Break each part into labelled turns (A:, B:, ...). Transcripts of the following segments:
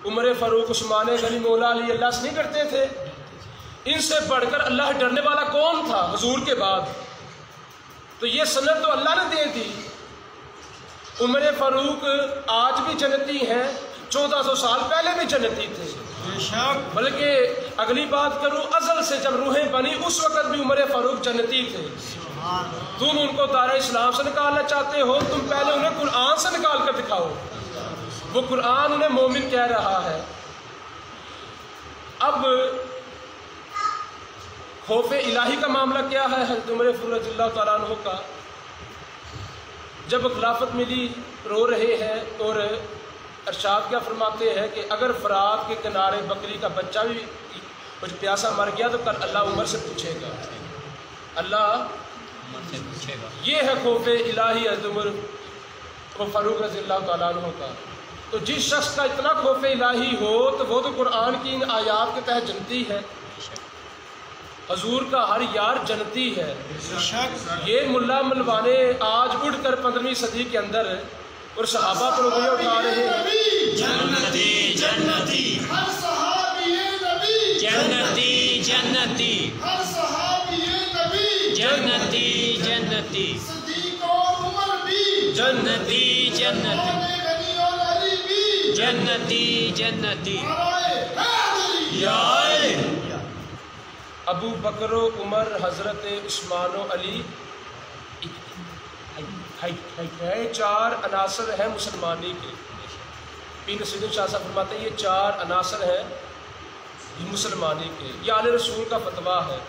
A: عمر فاروق، عثمان غنی، مولا علی اللہ سے نہیں ڈرتے تھے؟ ان سے بڑھ کر اللہ ڈرنے والا کون تھا حضور کے بعد؟ تو یہ سند تو اللہ نے دے دی۔ عمر فاروق آج بھی جنتی ہیں، 1400 سال پہلے بھی جنتی تھے۔ بلکہ اگلی بات کروں، ازل سے جب روحیں بنی اس وقت بھی عمر فاروق جنتی تھے۔ تم ان کو دائرہ اسلام سے نکالنا چاہتے ہو، تم پہلے انہیں قرآن سے نکال کر دکھاؤ۔ وہ قرآن انہیں مومن کہہ رہا ہے۔ اب خوف الہی کا معاملہ کیا ہے حضرت عمر فاروق رضی اللہ تعالیٰ عنہ کا؟ جب خلافت ملی رو رہے ہیں اور ارشاد کیا فرماتے ہیں کہ اگر فرات کے کنارے بکری کا بچہ بھی کچھ پیاسا مر گیا تو کل اللہ عمر سے پوچھے گا، اللہ عمر سے پوچھے گا۔ یہ ہے خوف الہی حضرت عمر فاروق رضی اللہ تعالیٰ عنہ کا۔ تو جس شخص کا اتنا خوف الہی ہو تو وہ تو قرآن کی ان آیات کے تحت جنتی ہے۔ حضور کا ہر یار جنتی ہے۔ یہ ملا ملوانے آج اٹھ کر 15ویں صدی کے اندر اور صحابہ پر انگلیاں اٹھا رہے ہیں،
B: جنتی جنتی
C: ہر صحابی نبی،
B: جنتی جنتی
C: ہر صحابی نبی،
B: جنتی جنتی
C: صدیق اور عمر بھی،
B: جنتی جنتی
C: غنی اور علی بھی،
B: جنتی جنتی
C: یا
A: ابو بکر و عمر، حضرت عثمان و علی، چار عناصر ہیں مسلمانی کے۔ پیر نصیر الدین شاہ صاحب فرماتے ہیں یہ چار عناصر ہیں مسلمانی کے، یہ آل رسول کا فتویٰ ہے۔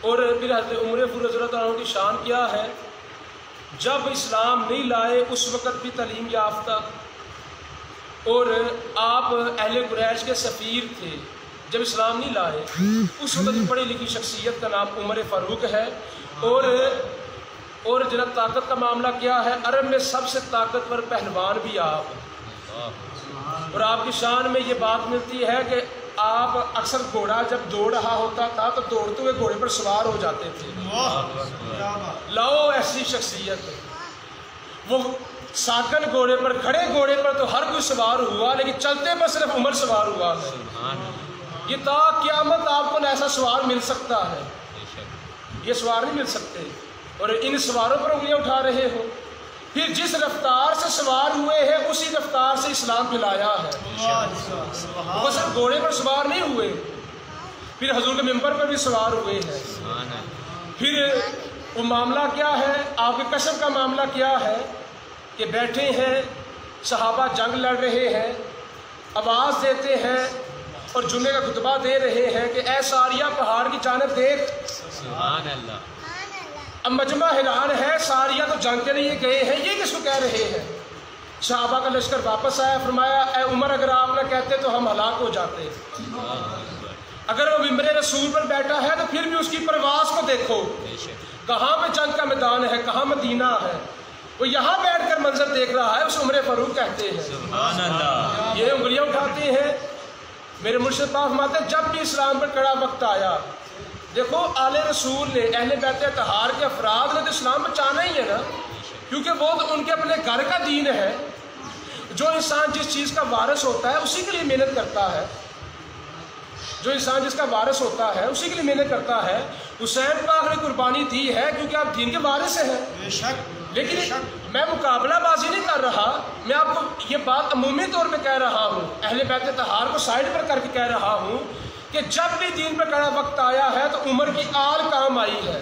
A: اور پھر حضرت عمر فاروق رضی اللہ عنہ کی شان کیا ہے؟ جب اسلام نہیں لائے اس وقت بھی تعلیم یافتہ، اور آپ اہل قریش کے سفیر تھے۔ جب اسلام نہیں لائے اس وقت پڑھی لکھی شخصیت کا نام عمر فاروق ہے۔ اور جناب طاقت کا معاملہ کیا ہے؟ عرب میں سب سے طاقتور پہلوان بھی آپ، اور آپ کی شان میں یہ بات ملتی ہے کہ آپ اکثر گھوڑا جب دوڑ رہا ہوتا تھا تو دوڑتے ہوئے گھوڑے پر سوار ہو جاتے تھے۔ لاؤ ایسی شخصیت، وہ ساکن گھوڑے پر، کھڑے گھوڑے پر تو ہر کوئی سوار ہوا لیکن چلتے پر صرف عمر سوار ہوا ہے۔ یہ تا قیامت آپ کو ایسا سوار مل سکتا ہے، یہ سوار نہیں مل سکتے، اور ان سواروں پر انگلیاں اٹھا رہے ہو۔ پھر جس رفتار سے سوار ہوئے ہیں اسی رفتار سے اسلام پھیلایا ہے۔ وہ صرف گھوڑے پر سوار نہیں ہوئے، پھر حضور کے ممبر پر بھی سوار ہوئے ہیں۔ پھر وہ معاملہ کیا ہے؟ آپ کے کشف کا معاملہ کیا ہے کہ بیٹھے ہیں صحابہ، جنگ لڑ رہے ہیں، آواز دیتے ہیں اور جمعے کا خطبہ دے رہے ہیں کہ اے ساریہ پہاڑ کی جانب دیکھ۔
B: سبحان اللہ۔
A: اب مجمع حیران ہے، ساریہ تو جنگ کے لیے گئے ہیں، یہ کس کو کہہ رہے ہیں؟ صحابہ کا لشکر واپس آیا، فرمایا اے عمر اگر آپ نہ کہتے تو ہم ہلاک ہو جاتے۔ اگر وہ ممبر رسول پر بیٹھا ہے تو پھر بھی اس کی پرواز کو دیکھو، کہاں پہ جنگ کا میدان ہے، کہاں مدینہ ہے، وہ یہاں بیٹھ کر منظر دیکھ رہا ہے، اس عمر فاروق کہتے ہیں۔
B: سبحان اللہ۔
A: یہ انگلیاں اٹھاتے ہیں۔ میرے مرشد پاک فرماتے ہیں جب بھی اسلام پر کڑا وقت آیا، دیکھو آل رسول نے، اہل بیت اطہار کے افراد نے تو اسلام بچانا ہی ہے نا، کیونکہ وہ تو ان کے اپنے گھر کا دین ہے۔ جو انسان جس چیز کا وارث ہوتا ہے اسی کے لیے محنت کرتا ہے، جو انسان جس کا وارث ہوتا ہے اسی کے لیے محنت کرتا ہے۔ حسین پاک نے قربانی دی ہے کیونکہ آپ دین کے وارث ہیں۔ لیکن میں مقابلہ بازی نہیں کر رہا، میں آپ کو یہ بات عمومی طور پہ کہہ رہا ہوں، اہل بیت اطہار کو سائڈ پر کر کے کہہ رہا ہوں کہ جب بھی دین پر کڑا وقت آیا ہے تو عمر کی آل کام آئی ہے۔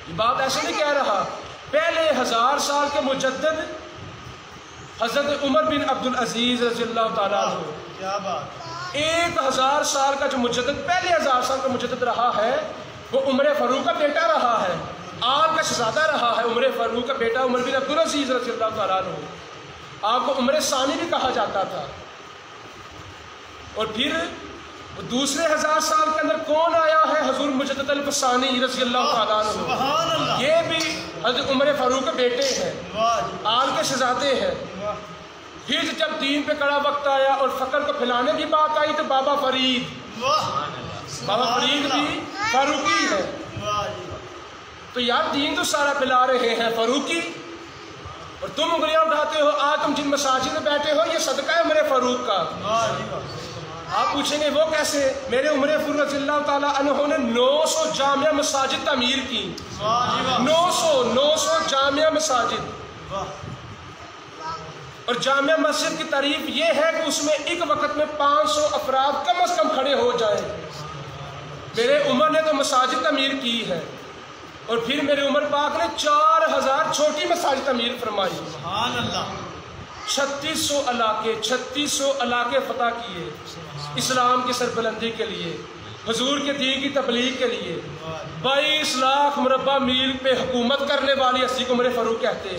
A: یہ بات ایسے نہیں کہہ رہا۔ پہلے 1000 سال کے مجدد حضرت عمر بن عبدالعزیز رضی اللہ تعالیٰ عنہ، 1000 سال کا جو مجدد، پہلے 1000 سال کا مجدد رہا ہے وہ عمر فاروق کا بیٹا رہا ہے، آل کا شہزادہ رہا ہے۔ عمر فاروق کا بیٹا عمر بن عبدالعزیز رضی اللہ تعالیٰ عنہ، آپ کو عمر ثانی بھی کہا جاتا تھا۔ اور پھر دوسرے 1000 سال کے اندر کون آیا ہے؟ حضور مجدد الفسانی رضی اللہ تعالیٰ عنہ، یہ بھی حضرت عمر فاروق کے بیٹے ہیں، آل کے شہزادے ہیں۔ پھر جب دین پہ کڑا وقت آیا اور فقر کو پھیلانے کی بات آئی تو بابا فرید بھی فاروقی ہے۔ تو یار دین تو سارا پھیلا رہے ہیں فاروقی، اور تم انگلیاں اٹھاتے ہو. آج تم جن مساجد میں بیٹھے ہو یہ صدقہ ہے عمر فاروق کا. آپ پوچھیں گے وہ کیسے؟ میرے عمر فاروق رضی اللہ تعالیٰ عنہ نے 900 جامع مساجد تعمیر کی. 900 جامع مساجد. اور جامع مسجد کی تعریف یہ ہے کہ اس میں ایک وقت میں 500 افراد کم از کم کھڑے ہو جائیں. میرے عمر نے تو مساجد تعمیر کی ہے. اور پھر میرے عمر پاک نے 4000 چھوٹی مساجد تعمیر فرمائی. 3600 علاقے فتح کیے اسلام کی سربلندی کے لیے, حضور کے دین کی تبلیغ کے لیے. 22 لاکھ مربع میل پہ حکومت کرنے والی ہستی کو عمر فاروق کہتے ہیں.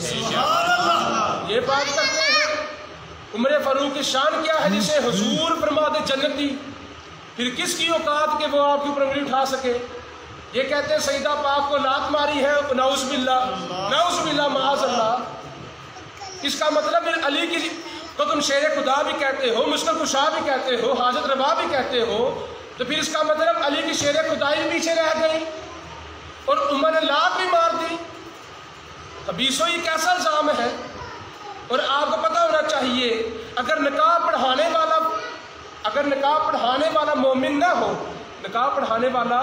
A: یہ بات کرتے ہیں عمر فاروق کی شان کیا ہے جسے حضور فرما دے جنتی. پھر کس کی اوقات کہ وہ آپ کی اوپر انگلی اٹھا سکے؟ یہ کہتے ہیں سیدہ پاک کو لات ماری ہے, نعوذ باللہ معاذ اللہ. اس کا مطلب علی کی کو تم شیر خدا بھی کہتے ہو, مشکل کشا بھی کہتے ہو, حاجت روا بھی کہتے ہو, تو پھر اس کا مطلب علی کی شیر خدائی پیچھے رہ گئی اور عمر نے لات بھی مار دی. خبیثوں یہ کیسا الزام ہے؟ اور آپ کو پتہ ہونا چاہیے اگر نکاح پڑھانے والا مومن نہ ہو, نکاح پڑھانے والا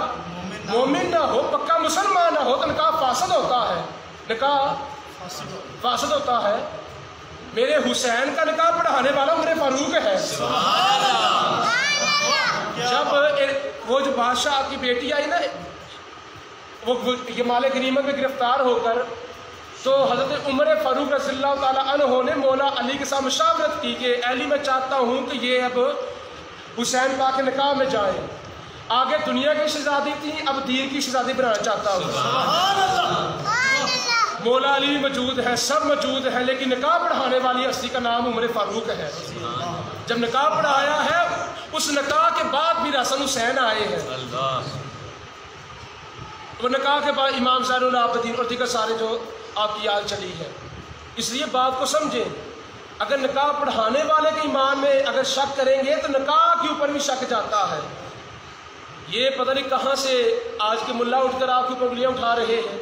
A: مومن نہ ہو, پکا مسلمان نہ ہو تو نکاح فاسد ہوتا ہے. نکاح فاسد ہوتا ہے. میرے حسین کا نکاح پڑھانے والا عمر فاروق ہے. جب وہ جو بادشاہ کی بیٹی آئی نا, وہ یہ مال غنیمت میں گرفتار ہو کر, تو حضرت عمر فاروق رضی اللہ تعالیٰ عنہ نے مولا علی کے ساتھ مشاورت کی کہ علی میں چاہتا ہوں کہ یہ اب حسین پاک کے نکاح میں جائیں. آگے دنیا کی شہزادی تھی, اب دین کی شہزادی بنانا چاہتا ہوں. مولا علی موجود ہے, سب موجود ہے, لیکن نکاح پڑھانے والی ہستی کا نام عمر فاروق ہے. جب نکاح پڑھایا ہے اس نکاح کے بعد بھی حسن حسین آئے ہیں. وہ نکاح کے بعد امام زین العابدین اور دیگر سارے جو آپ کی یاد چلی ہے. اس لیے بات کو سمجھیں, اگر نکاح پڑھانے والے کے ایمان میں اگر شک کریں گے تو نکاح کے اوپر بھی شک جاتا ہے. یہ پتہ نہیں کہاں سے آج کے ملا اٹھ کر آپ کے اوپر انگلیاں اٹھا رہے ہیں.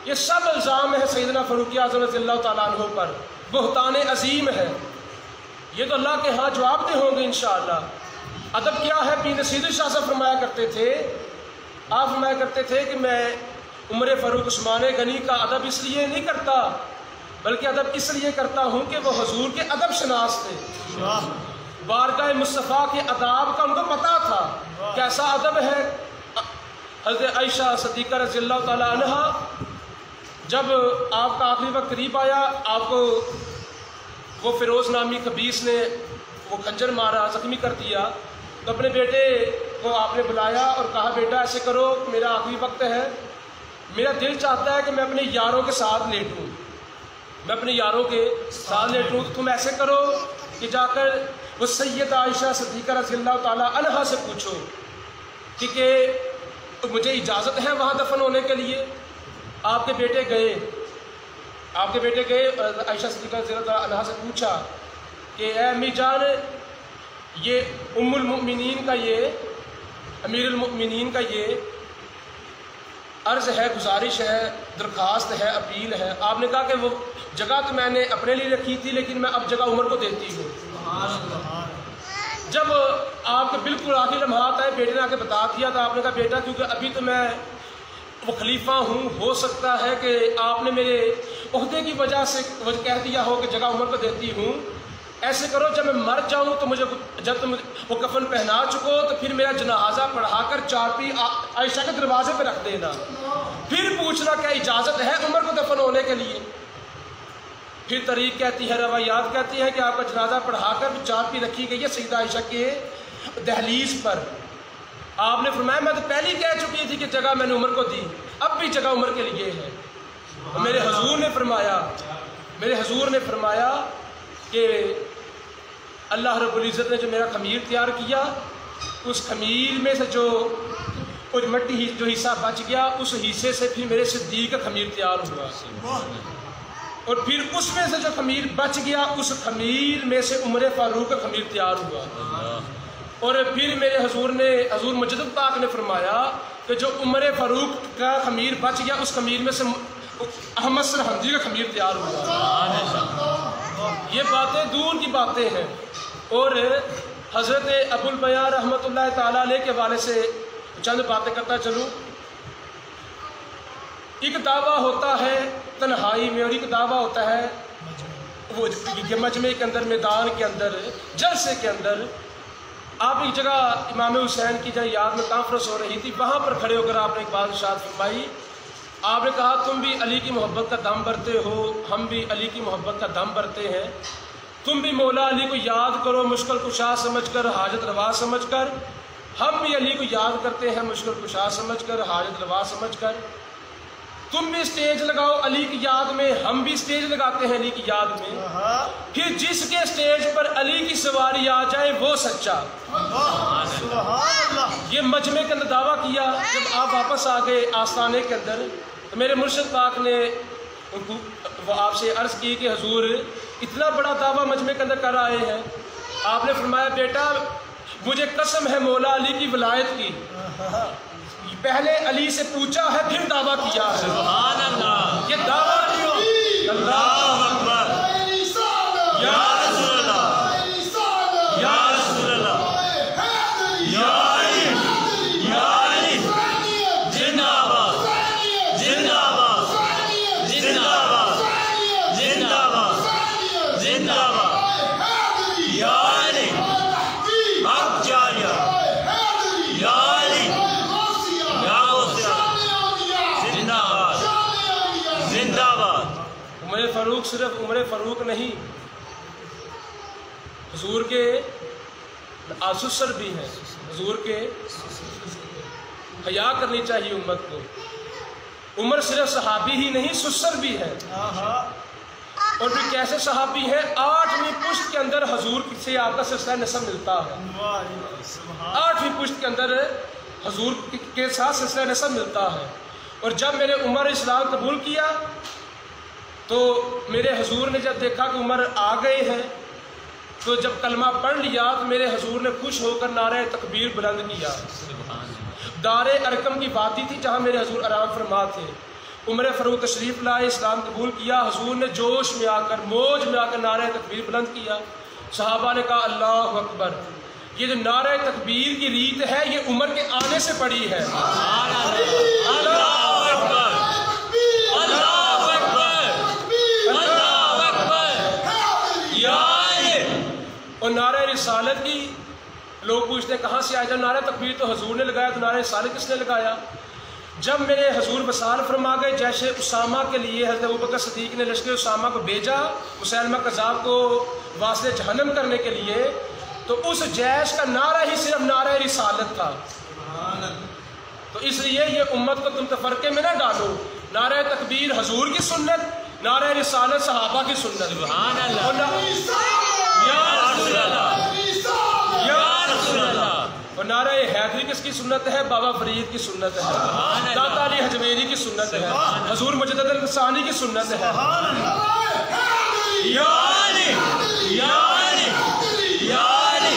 A: یہ سب الزام ہے سیدنا فاروق اعظم رضی اللہ تعالیٰ عنہ پر. بہتان عظیم ہے. یہ تو اللہ کے ہاں جواب دہ ہوں گے انشاءاللہ. ادب کیا ہے؟ پیر نصیر شاہ صاحب فرمایا کرتے تھے, آپ فرمایا کرتے تھے کہ میں عمر فاروق عثمان غنی کا ادب اس لیے نہیں کرتا بلکہ ادب اس لیے کرتا ہوں کہ وہ حضور کے ادب شناس تھے. بارگاہ مصطفیٰ کے آداب کا ان کو پتہ تھا کیسا ادب ہے. حضرت عائشہ صدیقہ رضی اللہ تعالیٰ عنہ جب آپ کا آخری وقت قریب آیا, آپ کو وہ فیروز نامی خبیث نے وہ خنجر مارا, زخمی کر دیا, تو اپنے بیٹے کو آپ نے بلایا اور کہا بیٹا ایسے کرو, میرا آخری وقت ہے, میرا دل چاہتا ہے کہ میں اپنے یاروں کے ساتھ لیٹوں, میں اپنے یاروں کے ساتھ لیٹوں, تو تم ایسے کرو کہ جا کر وہ سیدہ عائشہ صدیقہ رضی اللہ تعالیٰ عنہا سے پوچھو کہ مجھے اجازت ہے وہاں دفن ہونے کے لیے. آپ کے بیٹے گئے عائشہ صدیقہ رضی اللہ عنہا سے پوچھا کہ اے امی جان, یہ ام المؤمنین کا, یہ امیر المؤمنین کا یہ عرض ہے, گزارش ہے, درخواست ہے, اپیل ہے. آپ نے کہا کہ وہ جگہ تو میں نے اپنے لیے رکھی تھی لیکن میں اب جگہ عمر کو دیتی ہوں. جب آپ کے بالکل آخری لمحات آئے, بیٹے نے آ کے بتا دیا تو آپ نے کہا بیٹا کیونکہ ابھی تو میں وہ خلیفہ ہوں, ہو سکتا ہے کہ آپ نے میرے عہدے کی وجہ سے کہہ دیا ہو کہ جگہ عمر کو دیتی ہوں. ایسے کرو جب میں مر جاؤں تو مجھے جب تم وہ کفن پہنا چکو تو پھر میرا جنازہ پڑھا کر چارپی عائشہ کے دروازے پہ رکھ دینا, پھر پوچھنا کیا اجازت ہے عمر کو دفن ہونے کے لیے. پھر طریق کہتی ہے, روایات کہتی ہے کہ آپ کا جنازہ پڑھا کر چارپی رکھی گئی ہے سیدہ عائشہ کے دہلیز پر. آپ نے فرمایا میں تو پہلے ہی کہہ چکی تھی کہ جگہ میں نے عمر کو دی, اب بھی جگہ عمر کے لیے ہے. میرے حضور نے فرمایا کہ اللہ رب العزت نے جو میرا خمیر تیار کیا, اس خمیر میں سے جو مٹی جو حصہ بچ گیا, اس حصے سے پھر میرے صدیق کا خمیر تیار ہوا, اور پھر اس میں سے جو خمیر بچ گیا اس خمیر میں سے عمر فاروق کا خمیر تیار ہوا. اور پھر میرے حضور مجدد پاک نے فرمایا کہ جو عمر فاروق کا خمیر بچ گیا اس خمیر میں سے احمد سرہندی کا خمیر تیار ہوا۔ یہ باتیں دور کی باتیں ہیں۔ اور حضرت ابو البیاں رحمۃ اللہ تعالیٰ علیہ کے حوالے سے چند باتیں کرتا چلوں۔ ایک دعویٰ ہوتا ہے تنہائی میں، اور ایک دعویٰ ہوتا ہے وہ مجمع کے اندر، میدان کے اندر، جلسے کے اندر۔ آپ ایک جگہ امام حسین کی جہاں یاد میں کانفرنس ہو رہی تھی، وہاں پر کھڑے ہو کر آپ نے ایک بات ارشاد فرمائی۔ آپ نے کہا تم بھی علی کی محبت کا دم بھرتے ہو، ہم بھی علی کی محبت کا دم بھرتے ہیں۔ تم بھی مولا علی کو یاد کرو مشکل کشا سمجھ کر، حاجت روا سمجھ کر۔ ہم بھی علی کو یاد کرتے ہیں مشکل کشا سمجھ کر، حاجت روا سمجھ کر۔ تم بھی اسٹیج لگاؤ علی کی یاد میں، ہم بھی اسٹیج لگاتے ہیں علی کی یاد میں۔ پھر جس کے اسٹیج پر علی کی سواری آ جائے وہ سچا۔ یہ مجمع کے اندر دعویٰ کیا۔ جب آپ واپس آ گئے آستانے کے اندر تو میرے مرشد پاک نے وہ آپ سے عرض کی کہ حضور اتنا بڑا دعویٰ مجمع کے اندر کر آئے ہیں۔ آپ نے فرمایا بیٹا مجھے قسم ہے مولا علی کی ولایت کی، پہلے علی سے پوچھا ہے پھر دعویٰ کیا ہے۔
B: سبحان اللہ،
A: یہ دعویٰ نہیں ہو
B: اللہ اکبر، یا رسول اللہ، یا رسول اللہ، یا علی، یا علی، زندہ آباد، زندہ آباد، زندہ آباد، زندہ آباد، زندہ آباد، یا علی، حق جاریہ، یا علی، یا حسین، زندہ آباد، زندہ آباد۔
A: عمر فاروق صرف عمر فاروق نہیں، حضور کے سسر بھی ہیں۔ حضور کے حیا کرنی چاہیے امت کو۔ عمر صرف صحابی ہی نہیں، سسر بھی ہے۔ اور پھر کیسے صحابی ہیں؟ 8ویں پشت کے اندر حضور سے آپ کا سلسلہ نسب ملتا ہے۔ 8ویں پشت کے اندر حضور کے ساتھ سلسلہ نسب ملتا ہے۔ اور جب میرے عمر اسلام قبول کیا تو میرے حضور نے جب دیکھا کہ عمر آ گئے ہیں تو جب کلمہ پڑھ لیا تو میرے حضور نے خوش ہو کر نعرہ تکبیر بلند کیا۔ دار ارقم کی وادی تھی جہاں میرے حضور آرام فرما تھے۔ عمر فاروق تشریف لائے، اسلام قبول کیا۔ حضور نے جوش میں آ کر، موج میں آ کر نعرہ تکبیر بلند کیا۔ صحابہ نے کہا اللہ اکبر۔ یہ جو نعرہ تکبیر کی ریت ہے یہ عمر کے آنے سے پڑی ہے۔
B: اللہ اکبر، اللہ اکبر، اللہ اکبر، یا علی۔
A: اور نعرہ رسالت کی لوگ پوچھتے ہیں کہاں سے آیا؟ جب نعرہ تکبیر تو حضور نے لگایا تو نعرہ رسالت کس نے لگایا؟ جب میرے حضور وصال فرما گئے، جیسے اسامہ کے لیے حضرت ابوبکر صدیق نے لشکر اسامہ کو بھیجا مسیلمہ کذاب کو واسطے جہنم کرنے کے لیے، تو اس جیش کا نعرہ ہی صرف نعرہ رسالت تھا۔ تو اس لیے یہ امت کو تم تفرقے میں نہ ڈالو۔ نعرہ تکبیر حضور کی سنت، نعرہ رسالت صحابہ کی سنت۔
B: سبحان اللہ،
A: یا
B: رسول اللہ، یا رسول اللہ۔
A: اور نعرہ حیدری کس کی سنت ہے؟ بابا فرید کی سنت ہے، داتا علی حجویری کی سنت ہے، حضور مجدد الثانی کی سنت ہے۔
B: یا علی، یا علی، یا علی،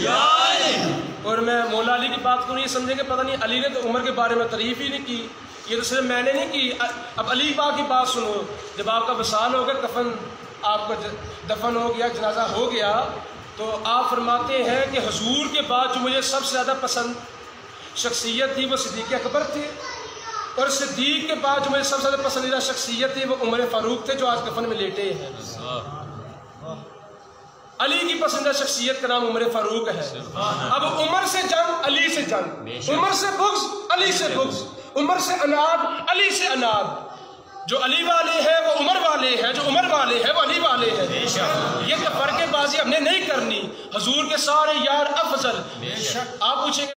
B: یا علی۔
A: اور میں مولا علی کی بات کروں، یہ سمجھیں کہ پتہ نہیں علی نے تو عمر کے بارے میں تعریف ہی نہیں کی، یہ تو صرف میں نے نہیں کی۔ اب علی پاک کی بات سنو، جب آپ کا وصال ہو گیا، کفن آپ کا دفن ہو گیا، جنازہ ہو گیا، تو آپ فرماتے ہیں کہ حضور کے بعد جو مجھے سب سے زیادہ پسند شخصیت تھی وہ صدیق اکبر تھے، اور صدیق کے بعد جو مجھے سب سے زیادہ پسندیدہ شخصیت تھی وہ عمر فاروق تھے جو آج کفن میں لیٹے ہیں۔ علی کی پسندیدہ شخصیت کا نام عمر فاروق ہے۔ اب عمر سے جنگ، علی سے جنگ، عمر سے بغض، علی سے بغض، عمر سے اناد، علی سے اناد۔ جو علی والے ہیں وہ عمر والے ہیں، جو عمر والے ہیں وہ علی والے ہیں۔ یہ تفرقے بازی ہم نے نہیں کرنی۔ حضور کے سارے یار افضل۔ آپ پوچھیں گے